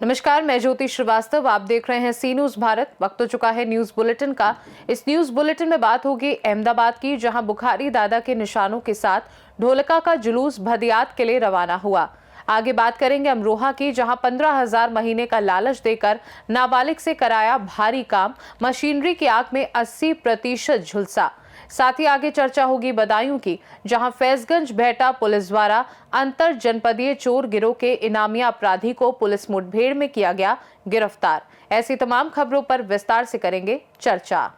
नमस्कार, मैं ज्योति श्रीवास्तव। आप देख रहे हैं सी न्यूज भारत। वक्त हो चुका है न्यूज बुलेटिन का। इस न्यूज बुलेटिन में बात होगी अहमदाबाद की, जहां बुखारी दादा के निशानों के साथ ढोलका का जुलूस भदियात के लिए रवाना हुआ। आगे बात करेंगे अमरोहा की, जहां 15,000 महीने का लालच देकर नाबालिग से कराया भारी काम, मशीनरी की आग में 80% झुलसा। साथ ही आगे चर्चा होगी बदायूं की, जहां फैजगंज भेटा पुलिस द्वारा अंतर जनपदीय चोर गिरोह के इनामिया अपराधी को पुलिस मुठभेड़ में किया गया गिरफ्तार। ऐसी तमाम खबरों पर विस्तार से करेंगे चर्चा।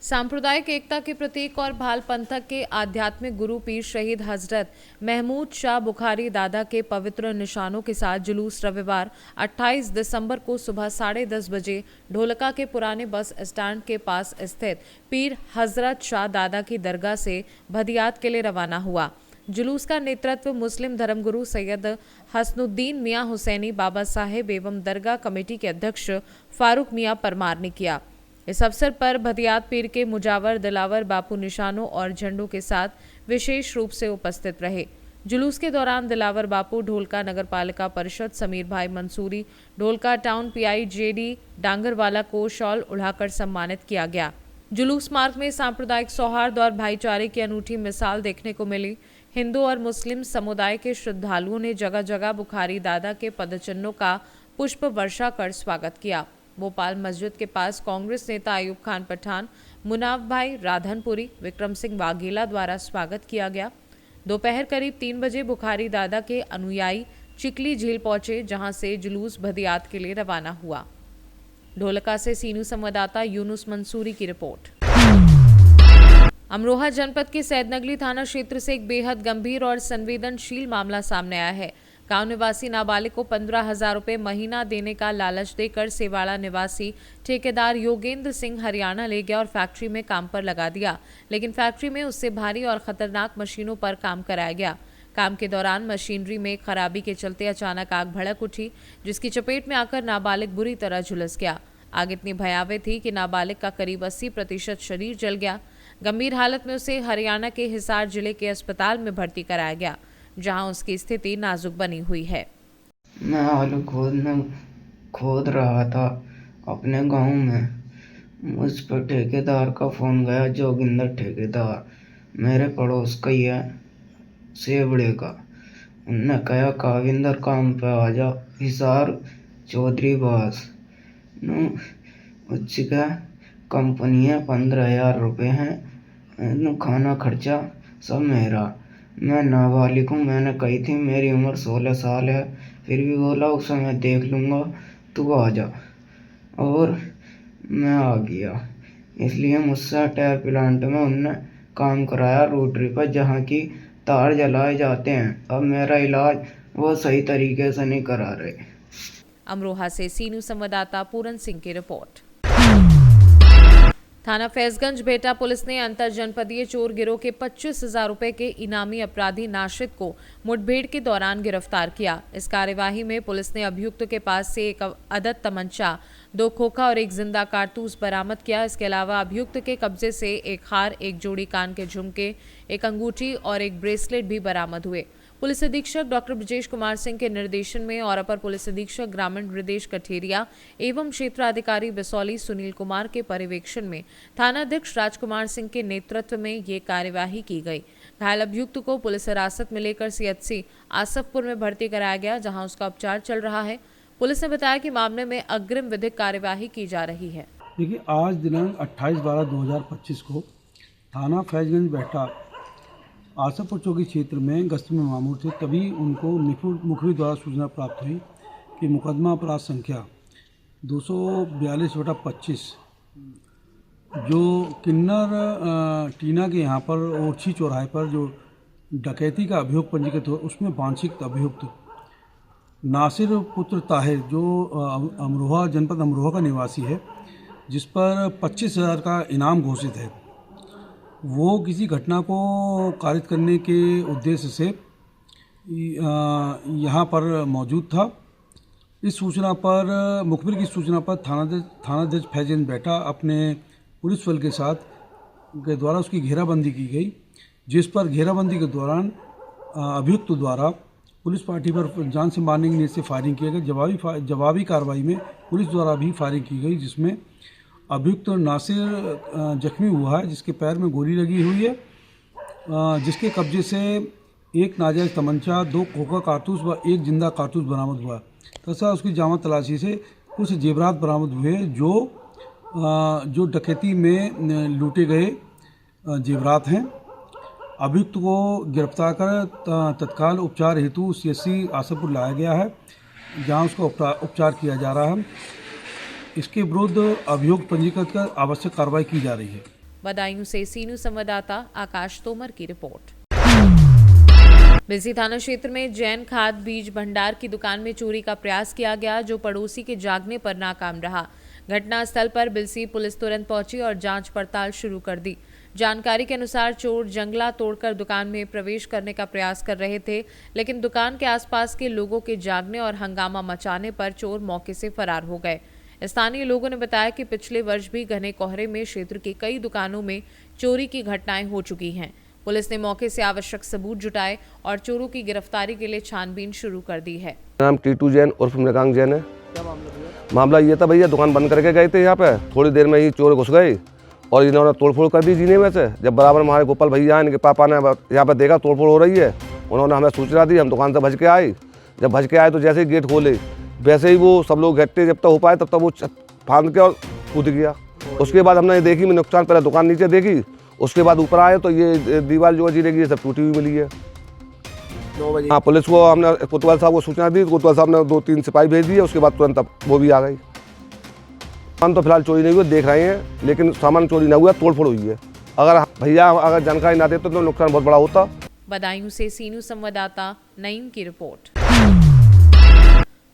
सांप्रदायिक एकता के प्रतीक और भाल पंथक के आध्यात्मिक गुरु पीर शहीद हजरत महमूद शाह बुखारी दादा के पवित्र निशानों के साथ जुलूस रविवार 28 दिसंबर को सुबह 10:30 बजे ढोलका के पुराने बस स्टैंड के पास स्थित पीर हजरत शाह दादा की दरगाह से भदियात के लिए रवाना हुआ। जुलूस का नेतृत्व मुस्लिम धर्मगुरु सैयद हसनुद्दीन मियां हुसैनी बाबा साहेब एवं दरगाह कमेटी के अध्यक्ष फारूक मियां परमार ने किया। इस अवसर पर भदियात पीर के मुजावर दिलावर बापू निशानों और झंडों के साथ विशेष रूप से उपस्थित रहे। जुलूस के दौरान दिलावर बापू, ढोलका नगर पालिका परिषद Samir bhai Mansuri, Dholka town PI JD Dangarwala को शॉल उड़ाकर सम्मानित किया गया। जुलूस मार्ग में सांप्रदायिक सौहार्द और भाईचारे की अनूठी मिसाल देखने को मिली। हिंदू और मुस्लिम समुदाय के श्रद्धालुओं ने जगह जगह बुखारी दादा के पदचिन्हों का पुष्प वर्षा कर स्वागत किया। भोपाल मस्जिद के पास कांग्रेस नेता अयूब खान पठान, मुनाफ भाई राधनपुरी, विक्रम सिंह वाघेला द्वारा स्वागत किया गया। दोपहर करीब 3 बजे बुखारी दादा के अनुयायी चिकली झील पहुंचे, जहां से जुलूस भदियात के लिए रवाना हुआ। ढोलका से सी न्यूज संवाददाता यूनुस मंसूरी की रिपोर्ट। अमरोहा जनपद के सैदनगली थाना क्षेत्र से एक बेहद गंभीर और संवेदनशील मामला सामने आया है। गांव निवासी नाबालिग को 15,000 रुपए महीना देने का लालच देकर सेवाड़ा निवासी ठेकेदार योगेंद्र सिंह हरियाणा ले गया और फैक्ट्री में काम पर लगा दिया, लेकिन फैक्ट्री में उससे भारी और खतरनाक मशीनों पर काम कराया गया। काम के दौरान मशीनरी में खराबी के चलते अचानक आग भड़क उठी, जिसकी चपेट में आकर नाबालिग बुरी तरह झुलस गया। आग इतनी भयावह थी कि नाबालिग का करीब 80% शरीर जल गया। गंभीर हालत में उसे हरियाणा के हिसार जिले के अस्पताल में भर्ती कराया गया, जहां उसकी स्थिति नाजुक बनी हुई है। मैं आलू खोद रहा था अपने गांव में। मुझ पर ठेकेदार का फ़ोन गया। जोगिंदर ठेकेदार मेरे पड़ोस का ही है, सेवड़े का। उनने कहा काविंदर काम पे आ जा, हिसार चौधरी बास उसका कंपनी है, 15,000 रुपये हैं, खाना खर्चा सब मेरा। मैं नाबालिग हूँ, मैंने कही थी मेरी उम्र 16 साल है, फिर भी बोला उस समय देख लूँगा, तू आ जा। और मैं आ गया। इसलिए मुझसे टायर प्लांट में उनने काम कराया, रोटरी पर, जहाँ की तार जलाए जाते हैं। अब मेरा इलाज वो सही तरीके से नहीं करा रहे। अमरोहा से सी न्यूज संवाददाता पूरन सिंह की रिपोर्ट। थाना फैजगंज भेटा पुलिस ने अंतर जनपदीय चोर गिरोह के 25,000 रुपए के इनामी अपराधी नाशिद को मुठभेड़ के दौरान गिरफ्तार किया। इस कार्यवाही में पुलिस ने अभियुक्त के पास से एक अदद तमंचा, 2 खोखा और एक जिंदा कारतूस बरामद किया। इसके अलावा अभियुक्त के कब्जे से एक हार, एक जोड़ी कान के झुमके, एक अंगूठी और एक ब्रेसलेट भी बरामद हुए। पुलिस अधीक्षक डॉक्टर ब्रजेश कुमार सिंह के निर्देशन में और अपर पुलिस अधीक्षक ग्रामीण हृदेश कठेरिया एवं क्षेत्राधिकारी बिसौली सुनील कुमार के पर्यवेक्षण में थानाध्यक्ष राजकुमार सिंह के नेतृत्व में ये कार्यवाही की गई। घायल अभियुक्त को पुलिस हिरासत में लेकर सीएचसी आसफपुर में भर्ती कराया गया, जहां उसका उपचार चल रहा है। पुलिस ने बताया कि मामले में अग्रिम विधिक कार्यवाही की जा रही है। देखिए, आज दिनांक 28/12/2025 को थाना फैजगंज बैठा आसफपुर चौकी क्षेत्र में गश्त में मामूर थे। तभी उनको निपुण मुखबिर द्वारा सूचना प्राप्त हुई कि मुकदमा अपराध संख्या 242/25 जो किन्नर टीना के यहाँ पर ओरछी चौराहे पर जो डकैती का अभियोग पंजीकृत हुआ, उसमें वांछित अभियुक्त नासिर पुत्र ताहिर, जो अमरोहा जनपद अमरोहा का निवासी है, जिस पर 25,000 का इनाम घोषित है, वो किसी घटना को कारित करने के उद्देश्य से यहाँ पर मौजूद था। इस सूचना पर, मुखबिर की सूचना पर थानाध्यक्ष फैजगंज बैठा अपने पुलिस बल के साथ के द्वारा उसकी घेराबंदी की गई। जिस पर घेराबंदी के दौरान अभियुक्त द्वारा पुलिस पार्टी पर जान से मारने की नीयत से फायरिंग किया गया। जवाबी कार्रवाई में पुलिस द्वारा भी फायरिंग की गई, जिसमें अभियुक्त नासिर जख्मी हुआ है, जिसके पैर में गोली लगी हुई है, जिसके कब्जे से एक नाजायज तमंचा, 2 खोखा कारतूस व 1 जिंदा कारतूस बरामद हुआ तथा उसकी जामा तलाशी से कुछ जेवरात बरामद हुए जो डकैती में लूटे गए जेवरात हैं। अभियुक्त को गिरफ्तार कर तत्काल उपचार हेतु CSC आसफपुर लाया गया है, जहां उसका उपचार किया जा रहा है। इसके विरुद्ध अभियोग पंजीकृत कर आवश्यक कार्रवाई की जा रही है। बदायूं से सीनू संवाददाता आकाश तोमर की रिपोर्ट। बिलसी थाना क्षेत्र में जैन खाद बीज भंडार की दुकान में चोरी का प्रयास किया गया, जो पड़ोसी के जागने पर नाकाम रहा। घटनास्थल पर बिलसी पुलिस तुरंत पहुंची और जांच पड़ताल शुरू कर दी। जानकारी के अनुसार चोर जंगला तोड़कर दुकान में प्रवेश करने का प्रयास कर रहे थे, लेकिन दुकान के आसपास के लोगों के जागने और हंगामा मचाने पर चोर मौके से फरार हो गए। स्थानीय लोगों ने बताया कि पिछले वर्ष भी घने कोहरे में क्षेत्र की कई दुकानों में चोरी की घटनाएं हो चुकी हैं। पुलिस ने मौके से आवश्यक सबूत जुटाए और चोरों की गिरफ्तारी के लिए छानबीन शुरू कर दी है। नाम टीटू जैन उर्फ मृगांक जैन है। मामला ये था भैया, दुकान बंद करके गए थे यहाँ पे, थोड़ी देर में ही चोर घुस गए और इन्होंने तोड़फोड़ कर दी जीने में से। जब बराबर हमारे गोपाल भैया इनके पापा ने यहाँ पर देखा तोड़फोड़ हो रही है, उन्होंने हमें सूचना दी। हम दुकान से भज के आए। जब भज के आए तो जैसे ही गेट खोले, वैसे ही वो सब लोग घटते जब तक हो पाए तब तक वो फांद के और कूद गया। उसके बाद हमने देखी में नुकसान, पहले दुकान नीचे देखी, उसके बाद ऊपर आए तो ये दीवार जो जीने की सब टूटी हुई मिली है। 9 बजे हाँ, पुलिस को हमने कोतवाल साहब को सूचना दी। कोतवाल साहब ने 2-3 सिपाही भेज दिए। उसके बाद तुरंत वो भी आ गई। सामान तो फिलहाल चोरी नहीं हुआ, देख रहे हैं, लेकिन सामान चोरी ना हुआ, तोड़फोड़ हुई है। अगर भैया अगर जानकारी ना देते तो नुकसान बहुत बड़ा होता। बदायूं से सीनू संवाददाता नईम की रिपोर्ट।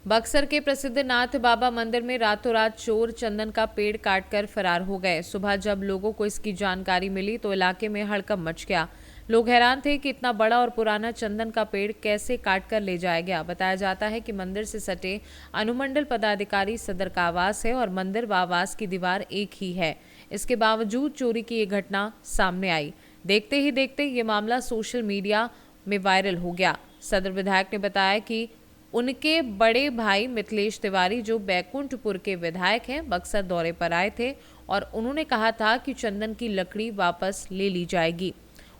बक्सर के प्रसिद्ध नाथ बाबा मंदिर में रातों रात चोर चंदन का पेड़ काटकर फरार हो गए। सुबह जब लोगों को इसकी जानकारी मिली तो इलाके में हड़कंप मच गया। लोग हैरान थे कि इतना बड़ा और पुराना चंदन का पेड़ कैसे काटकर ले जाया गया। बताया जाता है कि मंदिर से सटे अनुमंडल पदाधिकारी सदर का आवास है और मंदिर व आवास की दीवार एक ही है। इसके बावजूद चोरी की ये घटना सामने आई। देखते ही देखते ये मामला सोशल मीडिया में वायरल हो गया। सदर विधायक ने बताया कि उनके बड़े भाई मिथिलेश तिवारी, जो बैकुंठपुर के विधायक हैं, बक्सर दौरे पर आए थे और उन्होंने कहा था कि चंदन की लकड़ी वापस ले ली जाएगी।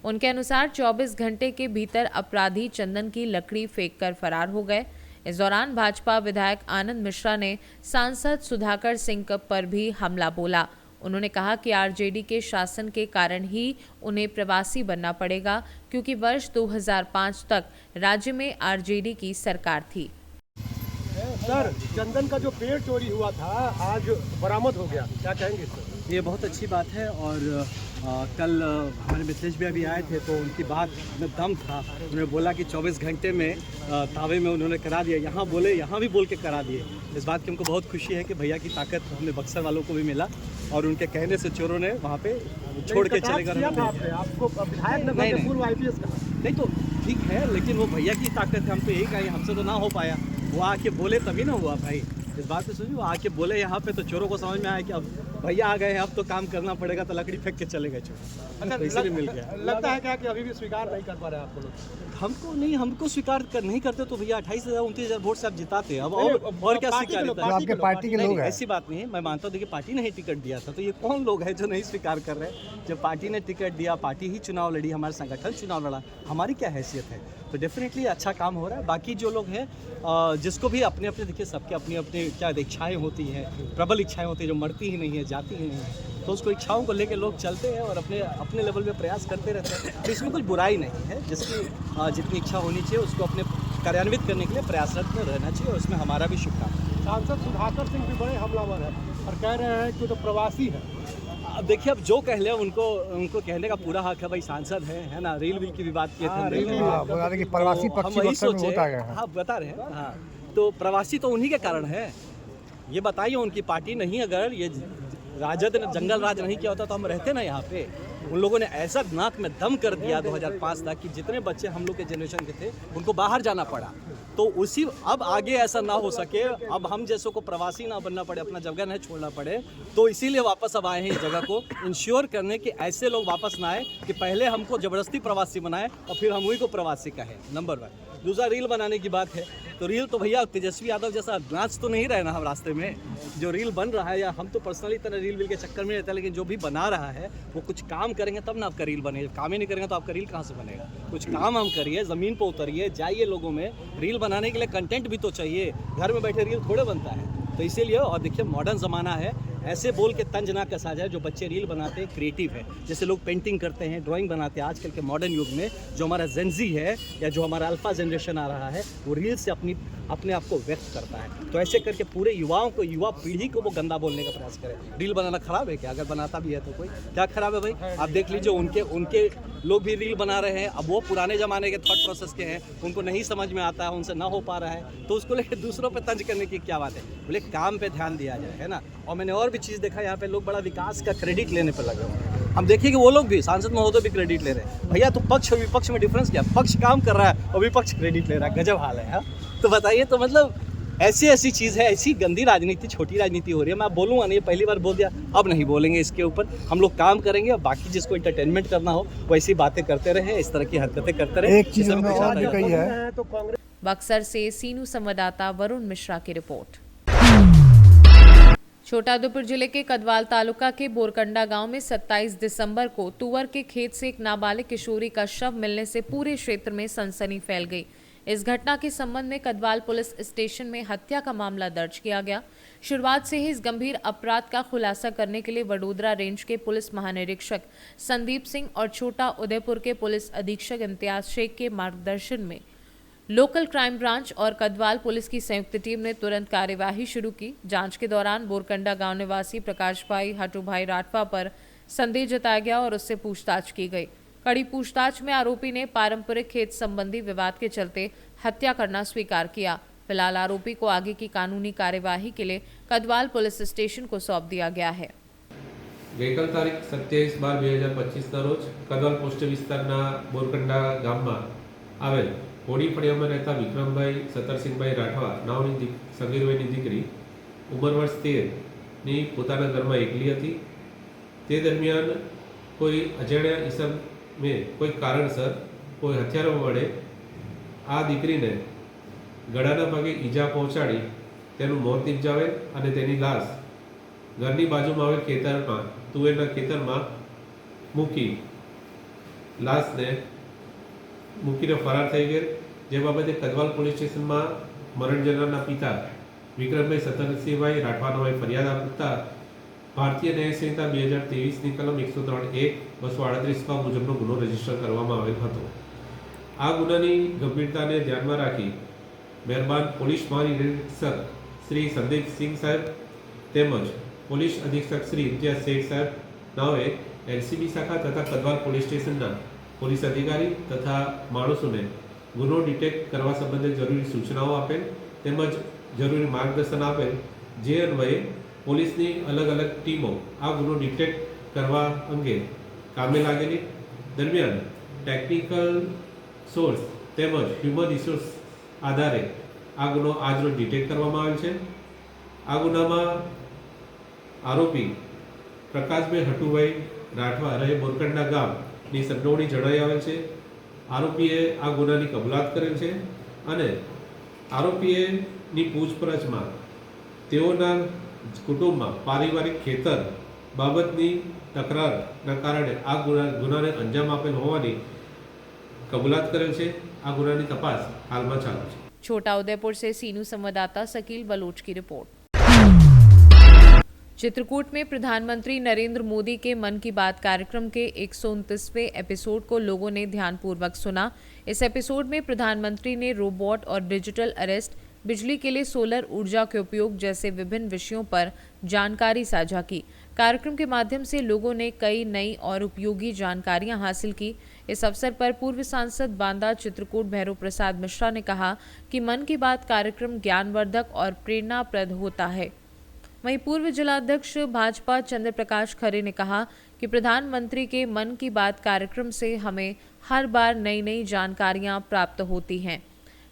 उनके अनुसार 24 घंटे के भीतर अपराधी चंदन की लकड़ी फेंककर फरार हो गए। इस दौरान भाजपा विधायक आनंद मिश्रा ने सांसद सुधाकर सिंह पर भी हमला बोला। उन्होंने कहा कि आरजेडी के शासन के कारण ही उन्हें प्रवासी बनना पड़ेगा, क्योंकि वर्ष 2005 तक राज्य में आरजेडी की सरकार थी। सर, चंदन का जो पेड़ चोरी हुआ था आज बरामद हो गया, क्या कहेंगे सर? ये बहुत अच्छी बात है और कल हमारे मिथिलेश भी अभी आए थे तो उनकी बात में दम था। उन्होंने बोला कि 24 घंटे में तावे में उन्होंने करा दिया। यहाँ बोले, यहाँ भी बोल के करा दिए। इस बात की हमको बहुत खुशी है कि भैया की ताकत हमें बक्सर वालों को भी मिला और उनके कहने से चोरों ने वहाँ पे छोड़ के चले गए। आपको विधायक ने पूर्व IPS कहा नहीं तो ठीक है, लेकिन वो भैया की ताकत है, हम तो यही कहें, हमसे तो ना हो पाया। वो आके बोले तभी ना हुआ भाई। इस बात पे सोचिए, वो आके बोले यहाँ पे तो चोरों को समझ में आया कि अब भैया आ गए हैं, अब तो काम करना पड़ेगा, तो लकड़ी फेंक के चले गए चोर। अच्छा, इसीलिए मिल गया। लगता है क्या कि अभी भी स्वीकार नहीं कर पा रहे आपको लोग? हमको नहीं, हमको स्वीकार नहीं करते तो भैया 28,000-29,000 वोट से आप जिताते। अब और क्या स्वीकार करते हैं? आपके पार्टी के लोग हैं। ऐसी बात नहीं है, मैं मानता हूँ। देखिए, पार्टी ने ही टिकट दिया था, तो ये कौन लोग हैं जो नहीं स्वीकार कर रहे हैं? जब पार्टी ने टिकट दिया, पार्टी ही चुनाव लड़ी, हमारे संगठन चुनाव लड़ा, हमारी क्या हैसियत है? तो डेफिनेटली अच्छा काम हो रहा है। बाकी जो लोग हैं, जिसको भी अपने अपने, देखिए सबके अपनी अपनी क्या इच्छाएं होती हैं, प्रबल इच्छाएं होती हैं जो मरती ही नहीं है, जाती ही नहीं है। तो उसको इच्छाओं को लेकर लोग चलते हैं और अपने अपने लेवल पे प्रयास करते रहते हैं। तो इसमें कुछ बुराई नहीं है। जिसकी जितनी इच्छा होनी चाहिए उसको अपने कार्यान्वित करने के लिए प्रयासरत में रहना चाहिए और उसमें हमारा भी शुभकामना। सांसद सुधाकर सिंह भी बड़े हमलावर है और कह रहे हैं कि तो प्रवासी है। अब देखिए, अब जो कह ले उनको कहने का पूरा हक है। भाई सांसद है ना। रेल बिल की भी बात किए थे, प्रवासी हम वही सोचे। हाँ, बता रहे हैं। हाँ, तो प्रवासी तो उन्हीं के कारण है। ये बताइए, उनकी पार्टी नहीं, अगर ये राजद ने जंगल राज नहीं किया होता तो हम रहते ना यहाँ पे। उन लोगों ने ऐसा नाक में दम कर दिया 2005 तक कि जितने बच्चे हम लोग के जनरेशन के थे उनको बाहर जाना पड़ा। तो उसी अब आगे ऐसा ना हो सके, अब हम जैसों को प्रवासी ना बनना पड़े, अपना जगह नहीं छोड़ना पड़े, तो इसीलिए वापस अब आए हैं इस जगह को इंश्योर करने कि ऐसे लोग वापस ना आए कि पहले हमको ज़बरदस्ती प्रवासी बनाए और फिर हम वही को प्रवासी कहें। नंबर 1। दूसरा, रील बनाने की बात है तो रील तो भैया तेजस्वी यादव जैसा नाच तो नहीं रहे ना हम रास्ते में। जो रील बन रहा है, या हम तो पर्सनली इतना रील वील के चक्कर में रहता है, लेकिन जो भी बना रहा है वो कुछ काम करेंगे तब ना आपका रील बनेगा। काम ही नहीं करेंगे तो आपका रील कहाँ से बनेगा? कुछ काम हम करिए, ज़मीन पर उतरिए, जाइए लोगों में। रील बनाने के लिए कंटेंट भी तो चाहिए, घर में बैठे रील थोड़े बनता है। तो इसीलिए, और देखिए मॉडर्न ज़माना है, ऐसे बोल के तंज ना कसा जाए। जो बच्चे रील बनाते हैं क्रिएटिव है, जैसे लोग पेंटिंग करते हैं, ड्राइंग बनाते हैं, आजकल के मॉडर्न युग में जो हमारा जेनजी है या जो हमारा अल्फा जनरेशन आ रहा है वो रील से अपने आप को व्यक्त करता है। तो ऐसे करके पूरे युवाओं को, युवा पीढ़ी को वो गंदा बोलने का प्रयास करे। रील बनाना खराब है क्या? अगर बनाता भी है तो कोई क्या खराब है भाई? आप देख लीजिए, उनके लोग भी रील बना रहे हैं। अब वो पुराने ज़माने के थॉट प्रोसेस के हैं, उनको नहीं समझ में आता है, उनसे ना हो पा रहा है, तो उसको लेकर दूसरों पे तंज करने की क्या बात है? बोले काम पे ध्यान दिया जाए, है ना। और मैंने और भी चीज़ देखा, यहाँ पे लोग बड़ा विकास का क्रेडिट लेने पर लगे हुए हैं। हम देखिए कि वो लोग भी सांसद महोदय भी क्रेडिट ले रहे हैं। भैया तो पक्ष और विपक्ष में डिफरेंस क्या? पक्ष काम कर रहा है और विपक्ष क्रेडिट ले रहा है। गजब हाल है। तो बताइए, तो मतलब ऐसी चीज़ है, ऐसी गंदी राजनीति, छोटी राजनीति हो रही है। मैं बोलूँगा नहीं, पहली बार बोल दिया, अब नहीं बोलेंगे इसके ऊपर। हम लोग काम करेंगे और बाकी जिसको एंटरटेनमेंट करना हो वैसी बातें करते रहे, इस तरह की हरकतें करते रहे। एक चीज़ उन्होंने और भी कही है तो कांग्रेस बक्सर से सीनू संवाददाता वरुण मिश्रा की रिपोर्ट। छोटाउदेपुर जिले के कदवाल तालुका के बोरकंडा गांव में 27 दिसंबर को तुअर के खेत से एक नाबालिग किशोरी का शव मिलने से पूरे क्षेत्र में सनसनी फैल गई। इस घटना के संबंध में कदवाल पुलिस स्टेशन में हत्या का मामला दर्ज किया गया। शुरुआत से ही इस गंभीर अपराध का खुलासा करने के लिए वडोदरा रेंज के पुलिस महानिरीक्षक संदीप सिंह और छोटा उदयपुर के पुलिस अधीक्षक इम्तियाज शेख के मार्गदर्शन में लोकल क्राइम ब्रांच और कदवाल पुलिस की संयुक्त टीम ने तुरंत कार्यवाही शुरू की। जांच के दौरान बोरकंडा गांव निवासी प्रकाश भाई हटूभाई राठवा पर संदेह जताया गया और उससे पूछताछ की गई। कड़ी पूछताछ में आरोपी ने पारंपरिक खेत संबंधी विवाद के चलते हत्या करना स्वीकार किया। फिलहाल आरोपी को आगे की कानूनी कार्यवाही के लिए कदवाल पुलिस स्टेशन को सौंप दिया गया है। ગઈકાલ તારીખ 27/12/2025ના રોજ કદવાલ પોસ્ટ વિસ્તારના બોરકંડા ગામમાં આવેલ હોડી ફળિયામાં રહેતા વિક્રમભાઈ સતરસિંહભાઈ રાઠવા નામની સગીરભાઈની દીકરી ઉંમર વર્ષ 13ની પોતાના ઘરમાં એકલી હતી। તે દરમિયાન કોઈ અજાણ્યા ઈસમે કોઈ કારણસર કોઈ હથિયારો વડે આ દીકરીને ગળાના ભાગે ઈજા પહોંચાડી તેનું મોત નિપજાવેલ અને તેની લાશ ઘરની બાજુમાં આવેલ ખેતરમાં તુવેરના ખેતરમાં મૂકી લાશને મૂકીને ફરાર થઈ ગયેલ। જે બાબતે કદવાલ પોલીસ સ્ટેશનમાં મરણ જનારના પિતા વિક્રમભાઈ સતરસિંહભાઈ રાઠવાનાએ ફરિયાદ આપતા ભારતીય ન્યાય સંહિતા 2023ની કલમ 103(1) 238 મુજબનો ગુનો રજીસ્ટર કરવામાં આવેલ હતો। આ ગુનાની ગંભીરતાને ધ્યાનમાં રાખી મહેરબાન પોલીસ મહાનિરીક્ષક શ્રી સંદીપ સિંહ સાહેબ તેમજ પોલીસ અધિક્ષક શ્રી ઇમ્તિયાજ શેખ સાહેબ નાઓએ એલસીબી શાખા તથા કદવાલ પોલીસ સ્ટેશનના પોલીસ અધિકારી તથા માણસોને ગુનો ડિટેક્ટ કરવા સંબંધે જરૂરી સૂચનાઓ આપેલ તેમજ જરૂરી માર્ગદર્શન આપેલ। જે અન્વયે પોલીસની અલગ અલગ ટીમો આ ગુનો ડિટેક્ટ કરવા અંગે કામે लागेली। દરમિયાન ટેકનિકલ સોર્સ તેમજ હ્યુમન રિસોર્સ આધારે આ ગુનો આજરોજ ડિટેક્ટ કરવામાં આવેલ છે। આ ગુનામાં આરોપી પ્રકાશભાઈ હટુભાઈ રાઠવા રહે બોરકંડા ગામની સંડોવણી જણાઈ આવેલ છે। આરોપીએ આ ગુનાની કબૂલાત કરેલ છે અને આરોપીએની પૂછપરછમાં તેઓના કુટુંબમાં પારિવારિક ખેતર બાબતની તકરારના કારણે આ ગુનાને અંજામ આપેલ હોવાની કબૂલાત કરેલ છે। આ ગુનાની તપાસ હાલમાં ચાલુ છે। छोटा उदयपुर से सीनू संवाददाता शकील बलोच की रिपोर्ट। चित्रकूट में प्रधानमंत्री नरेंद्र मोदी के मन की बात कार्यक्रम के 129वें एपिसोड को लोगों ने ध्यानपूर्वक सुना। इस एपिसोड में प्रधानमंत्री ने रोबोट और डिजिटल अरेस्ट, बिजली के लिए सोलर ऊर्जा के उपयोग जैसे विभिन्न विषयों पर जानकारी साझा की। कार्यक्रम के माध्यम से लोगों ने कई नई और उपयोगी जानकारियां हासिल की। इस अवसर पर पूर्व सांसद बांदा चित्रकूट भैरव प्रसाद मिश्रा ने कहा कि मन की बात कार्यक्रम ज्ञानवर्धक और प्रेरणाप्रद होता है। वहीं पूर्व जिलाध्यक्ष भाजपा चंद्र प्रकाश खरे ने कहा कि प्रधानमंत्री के मन की बात कार्यक्रम से हमें हर बार नई नई जानकारियां प्राप्त होती हैं।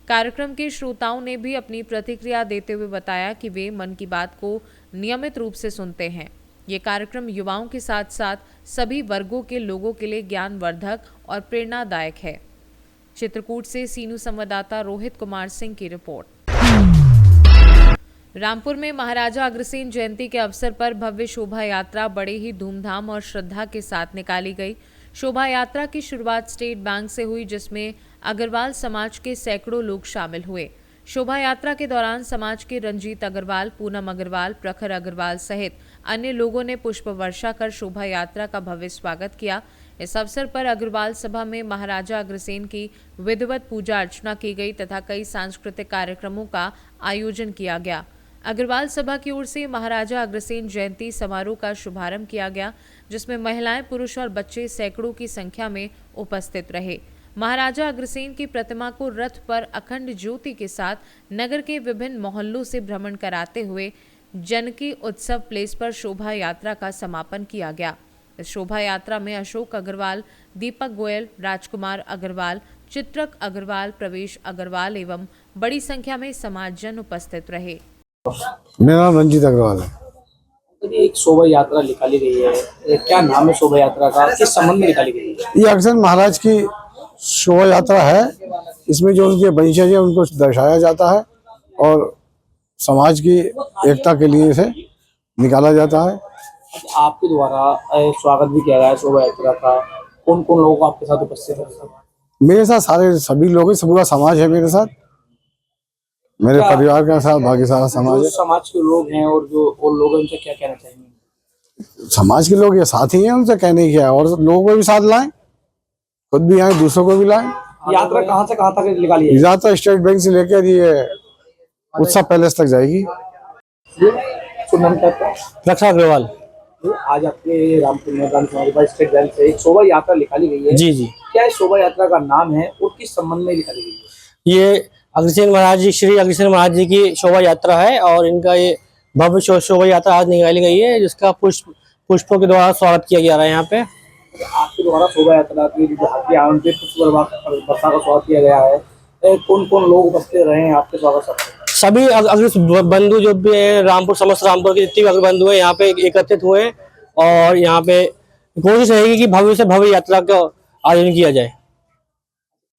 कार्यक्रम के श्रोताओं ने भी अपनी प्रतिक्रिया देते हुए बताया कि वे मन की बात को नियमित रूप से सुनते हैं। ये कार्यक्रम युवाओं के साथ साथ सभी वर्गों के लोगों के लिए ज्ञानवर्धक और प्रेरणादायक है। चित्रकूट से सीनू संवाददाता रोहित कुमार सिंह की रिपोर्ट। रामपुर में महाराजा अग्रसेन जयंती के अवसर पर भव्य शोभा यात्रा बड़े ही धूमधाम और श्रद्धा के साथ निकाली गई। शोभा यात्रा की शुरुआत स्टेट बैंक से हुई, जिसमें अग्रवाल समाज के सैकड़ों लोग शामिल हुए। शोभा यात्रा के दौरान समाज के रंजीत अग्रवाल, पूनम अग्रवाल, प्रखर अग्रवाल सहित अन्य लोगों ने पुष्प वर्षा कर शोभा यात्रा का भव्य स्वागत किया। इस अवसर पर अग्रवाल सभा में महाराजा अग्रसेन की विधिवत पूजा अर्चना की गई तथा कई सांस्कृतिक कार्यक्रमों का आयोजन किया गया। अग्रवाल सभा की ओर से महाराजा अग्रसेन जयंती समारोह का शुभारंभ किया गया, जिसमें महिलाएं, पुरुष और बच्चे सैकड़ों की संख्या में उपस्थित रहे। महाराजा अग्रसेन की प्रतिमा को रथ पर अखंड ज्योति के साथ नगर के विभिन्न मोहल्लों से भ्रमण कराते हुए जनकी उत्सव प्लेस पर शोभा यात्रा का समापन किया गया। इस शोभा यात्रा में अशोक अग्रवाल, दीपक गोयल, राजकुमार अग्रवाल, चित्रक अग्रवाल, प्रवेश अग्रवाल एवं बड़ी संख्या में समाजजन उपस्थित रहे। मेरा नाम रंजीत अग्रवाल है। एक शोभा यात्रा निकाली गई है, क्या नाम है शोभा यात्रा का, किस संबंध में निकाली गई है? ये अग्रसेन महाराज की शोभा यात्रा है। इसमें जो उनके वंशज है उनको दर्शाया जाता है और समाज की एकता के लिए इसे निकाला जाता है। आपके द्वारा स्वागत भी किया गया है शोभा यात्रा का। कौन कौन लोग आपके साथ उपस्थित है? मेरे साथ सभी लोग, पूरा समाज है मेरे साथ, मेरे परिवार के साथ बाकी सारा समाज है। समाज के लोग हैं और जो और लोग हैं उनसे क्या कहना चाहेंगे? समाज के लोग ये साथी हैं, उनसे कहने क्या है, और लोगों को भी साथ लाएं, खुद भी आए, दूसरों को भी लाएं। यात्रा कहाँ से कहाँ तक निकाली है? यात्रा स्टेट बैंक से लेकर ये उत्सव पैलेस तक जाएगी। प्रखर अग्रवाल, आज आपके रामपुर में स्टेट बैंक से एक शोभा यात्रा निकाली गई है। जी जी, क्या इस शोभा यात्रा का नाम है और किस संबंध में निकाली गई है? ये अग्रसेन महाराज जी, श्री अग्रसेन महाराज जी की शोभा यात्रा है और इनका ये भव्य शोभा यात्रा आज निकाली गई है, जिसका पुष्पों के द्वारा स्वागत किया जा रहा है। यहाँ पे आपके द्वारा शोभा यात्रा की पुष्प वर्षा का स्वागत किया गया है। कौन कौन लोग उपस्थित रहे हैं आपके स्वागत से? सभी अग्र बंधु जो भी है, रामपुर समस्त रामपुर के जितने भी अग्र बंधु है यहाँ पे एकत्रित हुए और यहाँ पे कोशिश रहेगी कि भव्य से भव्य यात्रा का आयोजन किया जाए।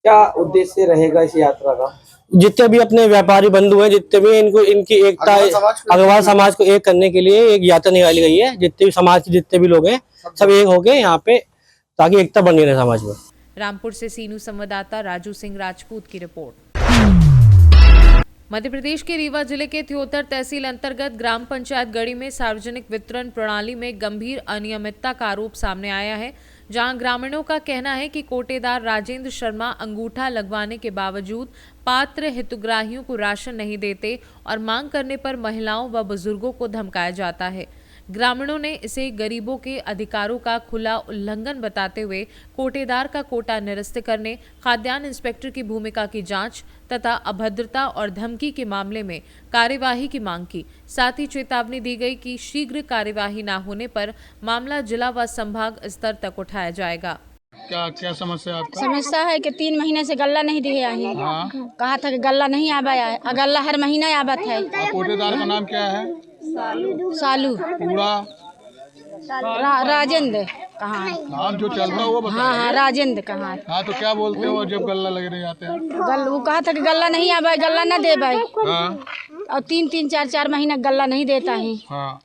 क्या उद्देश्य रहेगा इस यात्रा का? जितने भी अपने व्यापारी बंधु हैं, जितने भी इनकी एकता, अग्रवाल समाज को एक करने के लिए एक यात्रा निकाली गई है। जितने भी समाज के जितने भी लोग हैं सब एक होके यहाँ पे, ताकि एकता बनी रहे समाज में। रामपुर से सीनू संवाददाता राजू सिंह राजपूत की रिपोर्ट। मध्य प्रदेश के रीवा जिले के थियोतर तहसील अंतर्गत ग्राम पंचायत गढ़ी में सार्वजनिक वितरण प्रणाली में गंभीर अनियमितता का आरोप सामने आया है, जहां ग्रामीणों का कहना है कि कोटेदार राजेंद्र शर्मा अंगूठा लगवाने के बावजूद पात्र हितग्राहियों को राशन नहीं देते और मांग करने पर महिलाओं व बुजुर्गों को धमकाया जाता है। ग्रामीणों ने इसे गरीबों के अधिकारों का खुला उल्लंघन बताते हुए कोटेदार का कोटा निरस्त करने, खाद्यान्न इंस्पेक्टर की भूमिका की जांच तथा अभद्रता और धमकी के मामले में कार्यवाही की मांग की। साथ ही चेतावनी दी गई कि शीघ्र कार्यवाही न होने पर मामला जिला व संभाग स्तर तक उठाया जाएगा। क्या समस्या आपका? समस्या है कि 3 महीने से गल्ला नहीं दिया है। कहा था कि गल्ला नहीं आवा है, गल्ला हर महीना आवत है। कोटेदार का नाम क्या है? सालू। पूरा राजेंद्र कहाँ है? नाम जो चल रहा है वो बताइए। हाँ, राजेंद्र कहाँ है? हाँ, तो क्या बोलते हो जब गल्ला लगे जाते हैं? वो कहा था कि गल्ला नहीं आवा, गल्ला न दे भाई। और 3-3, 4-4 महीना गल्ला नहीं देता है। हाँ,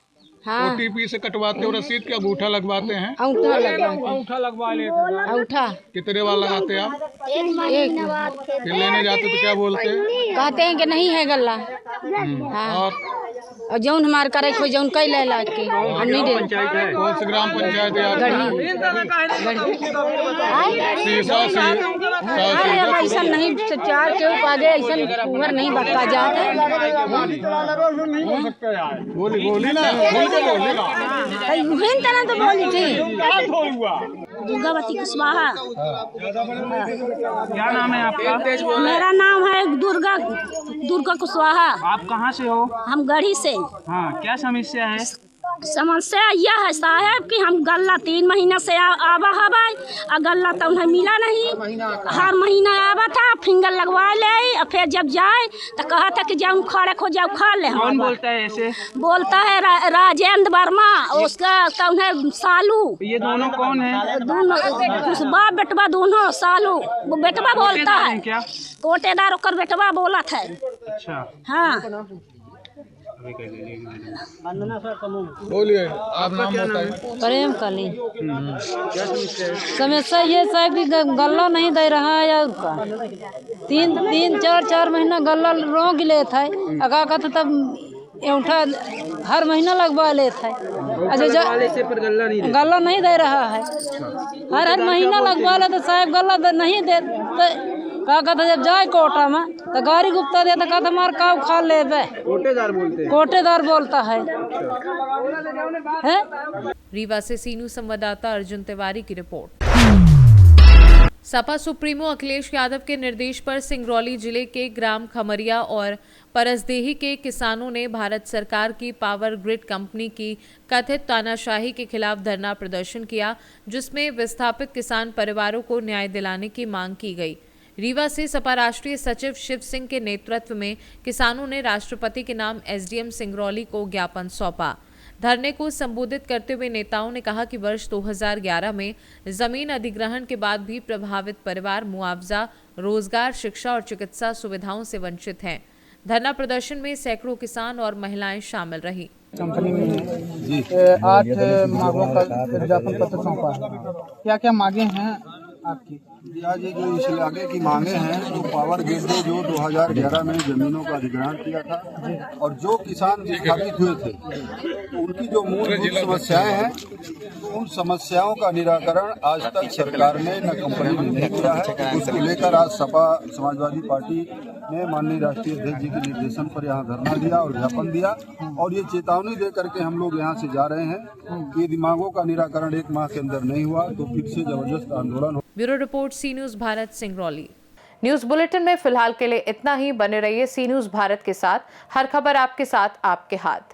OTP से कटवाते हो रसीद क्या अंगूठा लगवाते हैं? अंगूठा लगवा लेते। अंगूठा कितने बार लगाते हैं आप? एक। फिर लेने जाते तो क्या बोलते हैं? कहते हैं कि नहीं है गल्ला। हाँ, और जौन हमारे करे कोई जौन कई ले ला के हम नहीं दे। कौन सी ग्राम पंचायत है? अरे अब ऐसा नहीं, चार के आगे ऐसा उम्र नहीं बता जाते। वही तरह तो बोली थी। दुर्गावती कुशवाहा। क्या नाम है आपका? मेरा नाम है दुर्गा कुशवाहा। आप कहाँ से हो? हम गढ़ी से। हाँ, क्या समस्या है? समस्या यह है साहब कि हम गल्ला 3 महीना से आवा हवा और गल्ला तो उन्हें मिला नहीं। हर महीना आवा था, फिंगर लगवा ले और फिर जब जाए तो कहा था कि जाऊँ खड़े हो जाओ खा ले। कौन बोलता है ऐसे? बोलता है राजेंद्र वर्मा, उसका कौन है सालू। ये दोनों कौन है? दोनों उस बाप बेटवा दोनों सालू। वो बेटवा बोलता है क्या? कोटेदार होकर बेटवा बोला था। अच्छा, हाँ बोलिए, आप नाम बताइए। प्रेम कली। क्या समस्या है? समस्या ये साहब कि गल्ला नहीं दे रहा है और का 3-4 महीना गल्ला रोक ले था। अगा का तब एउठा हर महीना लगवा ले था। अच्छा, गल्ला नहीं दे रहा है। हर महीना लगवा ले तो साहब गल्ला नहीं दे का कहता जब जाए कोटा में तो गाड़ी गुप्ता दे तो कहता मार काव खा ले। कोटेदार बोलता है। रीवा से सीनू संवाददाता अर्जुन तिवारी की रिपोर्ट। सपा सुप्रीमो अखिलेश यादव के निर्देश पर सिंगरौली जिले के ग्राम खमरिया और परसदेही के किसानों ने भारत सरकार की पावर ग्रिड कंपनी की कथित तानाशाही के खिलाफ धरना प्रदर्शन किया, जिसमें विस्थापित किसान परिवारों को न्याय दिलाने की मांग की गई। रीवा से सपा राष्ट्रीय सचिव शिव सिंह के नेतृत्व में किसानों ने राष्ट्रपति के नाम एसडीएम सिंगरौली को ज्ञापन सौंपा। धरने को संबोधित करते हुए नेताओं ने कहा कि वर्ष 2011 में जमीन अधिग्रहण के बाद भी प्रभावित परिवार मुआवजा, रोजगार, शिक्षा और चिकित्सा सुविधाओं से वंचित हैं। धरना प्रदर्शन में सैकड़ों किसान और महिलाएं शामिल रही। कंपनी में 8 मांगों का ज्ञापन पत्र सौंपा है। क्या क्या मांगे हैं आपकी? आज ये जो इस इलाके की मांगे हैं, तो पावर ग्रिड ने जो 2011 में जमीनों का अधिग्रहण किया था और जो किसान विस्थापित हुए थे, तो उनकी जो मूलभूत समस्याएं हैं, तो उन समस्याओं का निराकरण आज तक सरकार ने न कंपनी ने नहीं किया है। उसको लेकर आज सपा समाजवादी पार्टी ने माननीय राष्ट्रीय अध्यक्ष जी के निर्देशन पर यहाँ धरना दिया और ज्ञापन दिया और ये चेतावनी दे करके हम लोग यहाँ से जा रहे हैं कि यदि मांगों का निराकरण 1 माह के अंदर नहीं हुआ तो फिर से जबरदस्त आंदोलन। Bureau report, C news Bharat, Singrauli. News bulletin में फिलहाल के लिए इतना ही। बने रहिए सी न्यूज़ भारत के साथ। हर खबर आपके साथ, आपके हाथ।